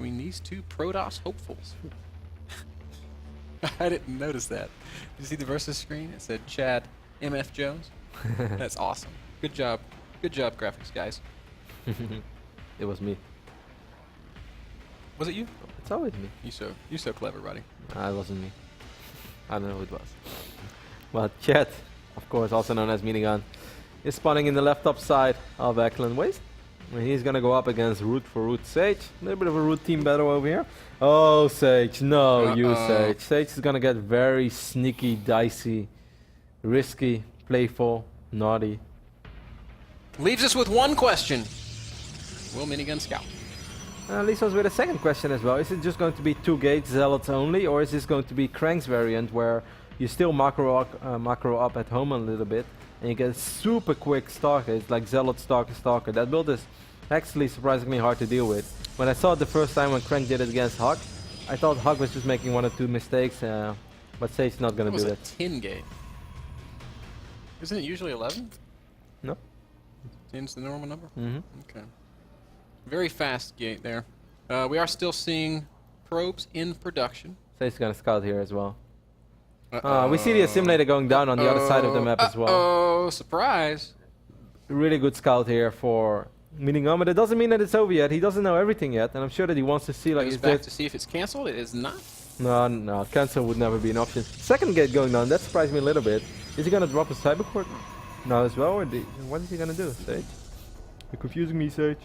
between these two Protoss hopefuls. I didn't notice that. Did you see the versus screen? It said Chad MF Jones. That's awesome. Good job. Good job, graphics guys. It was me. Was it you? It's always me. You're so clever, buddy. It wasn't me. I don't know who it was. But Chet, of course, also known as Minigun, is spawning in the left top side of Eklund Waste. And he's gonna go up against Root for Root Sage. A little bit of a Root team battle over here. Oh, Sage, no, you Sage. Sage is gonna get very sneaky, dicey, risky, playful, naughty. Leaves us with one question. Will Minigun scout? Leaves us with a second question as well. Is it just going to be 2 gates, Zealots only, or is this going to be Crank's variant where you still macro up at home a little bit and you get a super quick Stalker? It's like Zealot, Stalker, Stalker. That build is actually surprisingly hard to deal with. When I saw it the first time when Crank did it against Hug, I thought Hug was just making 1 or 2 mistakes, but Sage's not going to do that. It was a 10 gate. Isn't it usually 11? No. 10's the normal number? Mm-hmm. Okay. Very fast gate there. We are still seeing probes in production. Sage's going to scout here as well. We see the assimilator going down on the other side of the map as well. Oh, surprise. Really good scout here for Minigun, but it doesn't mean that it's over yet. He doesn't know everything yet, and I'm sure that he wants to see like Goes back to see if it's cancelled. It is not. No, cancel would never be an option. Second gate going down, that surprised me a little bit. Is he gonna drop his cyberport now as well, or what is he gonna do, Sage? You're confusing me, Sage.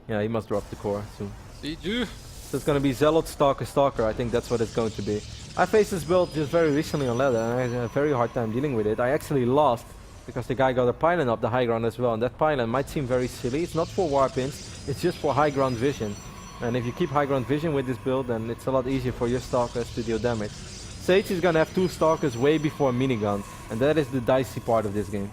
Yeah, he must drop the core soon. Siege. So it's gonna be Zealot, Stalker, Stalker. I think that's what it's going to be. I faced this build just very recently on ladder, and I had a very hard time dealing with it. I actually lost because the guy got a pylon up the high ground as well, and that pylon might seem very silly. It's not for warp ins, it's just for high ground vision. And if you keep high ground vision with this build, then it's a lot easier for your Stalkers to deal damage. Sage is gonna have 2 Stalkers way before Minigun, and that is the dicey part of this game.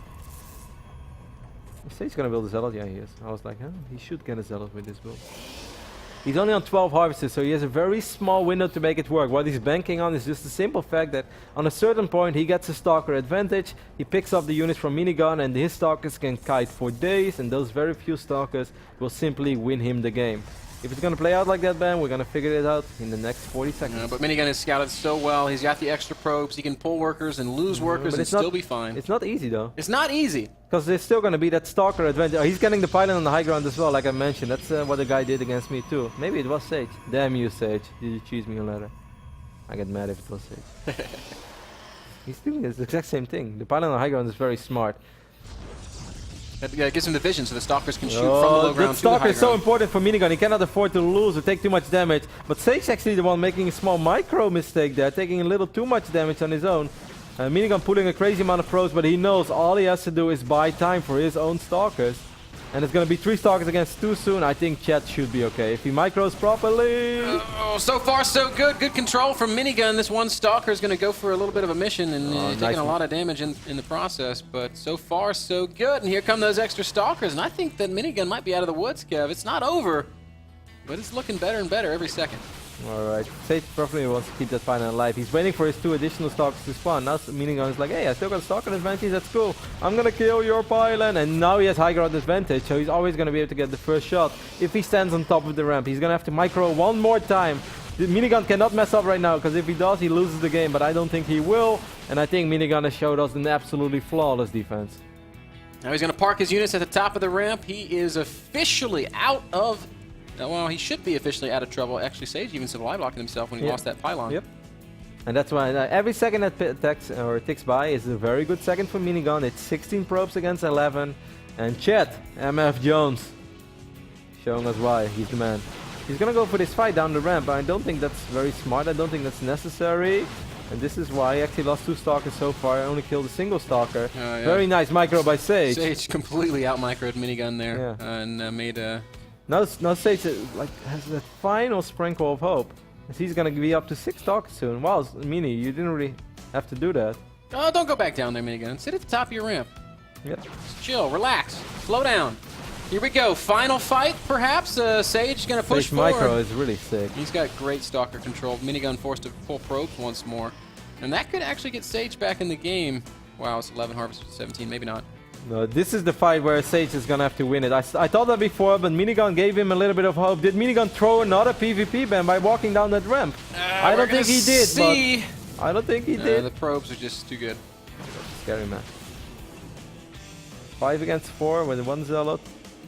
Is Sage gonna build a Zealot? Yeah, he is. I was like, huh? He should get a Zealot with this build. He's only on 12 harvests, so he has a very small window to make it work. What he's banking on is just the simple fact that on a certain point he gets a Stalker advantage, he picks up the units from Minigun, and his Stalkers can kite for days, and those very few Stalkers will simply win him the game. If it's going to play out like that, Ben, we're going to figure it out in the next 40 seconds. But Minigun is scouted so well. He's got the extra probes. He can pull workers and lose workers and still be fine. It's not easy, though. It's not easy. Because there's still going to be that Stalker advantage. Oh, he's getting the pylon on the high ground as well, like I mentioned. That's what the guy did against me, too. Maybe it was Sage. Damn you, Sage. Did you choose me on ladder? I get mad if it was Sage. He's doing the exact same thing. The pylon on the high ground is very smart. That gives him the vision so the Stalkers can shoot from the low ground to the high Stalker is so ground. important for Minigun. He cannot afford to lose or take too much damage. But Sage's actually the one making a small micro mistake there, taking a little too much damage on his own. Minigun pulling a crazy amount of probes, but he knows all he has to do is buy time for his own Stalkers. And it's going to be 3 Stalkers against 2 soon. I think Chet should be okay if he micros properly. Oh, so far so good. Good control from Minigun. This one Stalker is going to go for a little bit of a mission and taking a lot of damage in the process. But so far so good. And here come those extra Stalkers. And I think that Minigun might be out of the woods, Kev. It's not over, but it's looking better and better every second. Alright, Sage probably wants to keep that pylon alive. He's waiting for his 2 additional Stalkers to spawn. Now Minigun is like, hey, I still got a Stalker advantage, that's cool. I'm gonna kill your pylon. And now he has high ground advantage, so he's always gonna be able to get the first shot. If he stands on top of the ramp, he's gonna have to micro one more time. The Minigun cannot mess up right now, because if he does, he loses the game. But I don't think he will. And I think Minigun has showed us an absolutely flawless defense. Now he's gonna park his units at the top of the ramp. He is officially out of... Well, he should be officially out of trouble. Actually, Sage even supply blocking himself when he lost that pylon. Yep. And that's why every second that ticks by is a very good second for Minigun. It's 16 probes against 11. And Chet, MF Jones, showing us why he's the man. He's going to go for this fight down the ramp. I don't think that's very smart. I don't think that's necessary. And this is why he actually lost 2 Stalkers so far. I only killed a single Stalker. Very nice micro by Sage. Sage completely out-microed Minigun there and made a... Now Sage has that final sprinkle of hope. He's gonna be up to 6 Stalkers soon. Wow, Mini, you didn't really have to do that. Oh, don't go back down there, Minigun. Sit at the top of your ramp. Yep. Just chill, relax, slow down. Here we go. Final fight, perhaps. Sage gonna push Sage forward. micro is really sick. He's got great Stalker control. Minigun forced to pull probes once more. And that could actually get Sage back in the game. Wow, it's 11 harvest, 17, maybe not. No, this is the fight where Sage is gonna have to win it. I thought that before, but Minigun gave him a little bit of hope. Did Minigun throw another PvP ban by walking down that ramp? I don't think he did, but I don't think he did. The probes are just too good. Scary, man. 5 against 4 with 1 Zealot.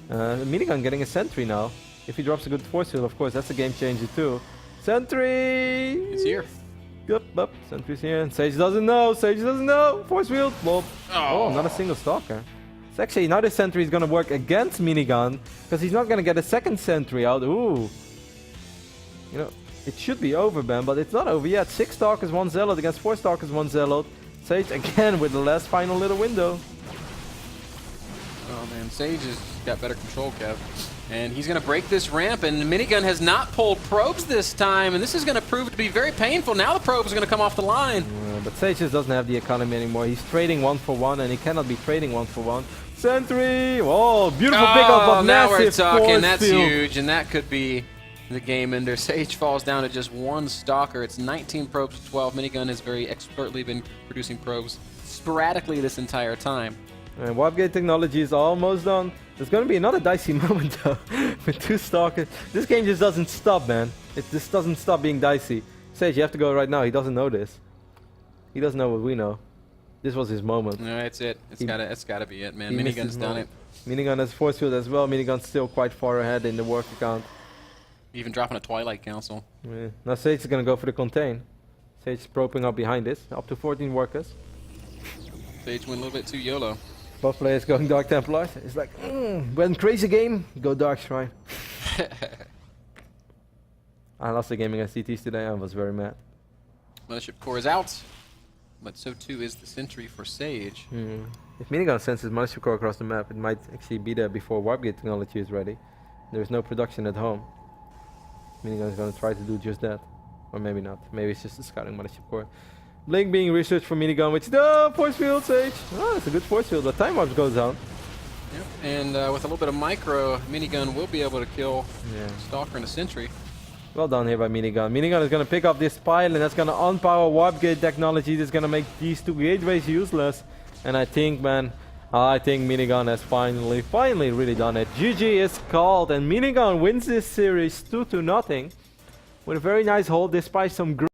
Minigun getting a sentry now. If he drops a good force field, of course, that's a game changer too. Sentry! It's here. Yup, sentry's here. And Sage doesn't know. Sage doesn't know. Force field. Blob. Oh, not a single stalker. It's actually now the sentry is gonna work against Minigun because he's not gonna get a second sentry out. Ooh. You know, it should be over, Ben, but it's not over yet. 6 stalkers, 1 zealot against 4 stalkers, 1 zealot. Sage again with the last final little window. Oh man, Sage has got better control, Kev. And he's going to break this ramp, and Minigun has not pulled probes this time, and this is going to prove to be very painful. Now the probes are going to come off the line. But Sage just doesn't have the economy anymore. He's trading 1 for 1, and he cannot be trading 1 for 1. Sentry! Oh, beautiful pickup of now massive we're talking. force That's field. huge, and that could be the game ender. Sage falls down to just 1 stalker. It's 19 probes to 12. Minigun has very expertly been producing probes sporadically this entire time. And Warpgate technology is almost done. There's going to be another dicey moment though with 2 stalkers. This game just doesn't stop, man. It just doesn't stop being dicey. Sage, you have to go right now. He doesn't know this. He doesn't know what we know. This was his moment. No, that's it. It's gotta be it, man. Minigun's done it. Minigun has force field as well. Minigun's still quite far ahead in the work account. Even dropping a Twilight Council. Yeah. Now Sage is going to go for the contain. Sage is probing up behind this. Up to 14 workers. Sage went a little bit too YOLO. Both players going Dark Templars. It's like, when crazy game, go Dark Shrine. I lost the game against CTs today. I was very mad. Mothership Core is out, but so too is the Sentry for Sage. If Minigun senses Mothership Core across the map, it might actually be there before Warpgate technology is ready. There's no production at home. Minigun is going to try to do just that. Or maybe not. Maybe it's just a scouting Mothership Core. Blink being researched for Minigun, which force field, Sage. Oh, it's a good force field, but time warp goes down. Yep. And with a little bit of micro, Minigun will be able to kill Stalker and a Sentry. Well done here by Minigun. Minigun is going to pick up this pile, and that's going to unpower Warp Gate technology. That's going to make these 2 gateways useless. And I think, man, Minigun has finally really done it. GG is called, and Minigun wins this series 2-0 with a very nice hold despite some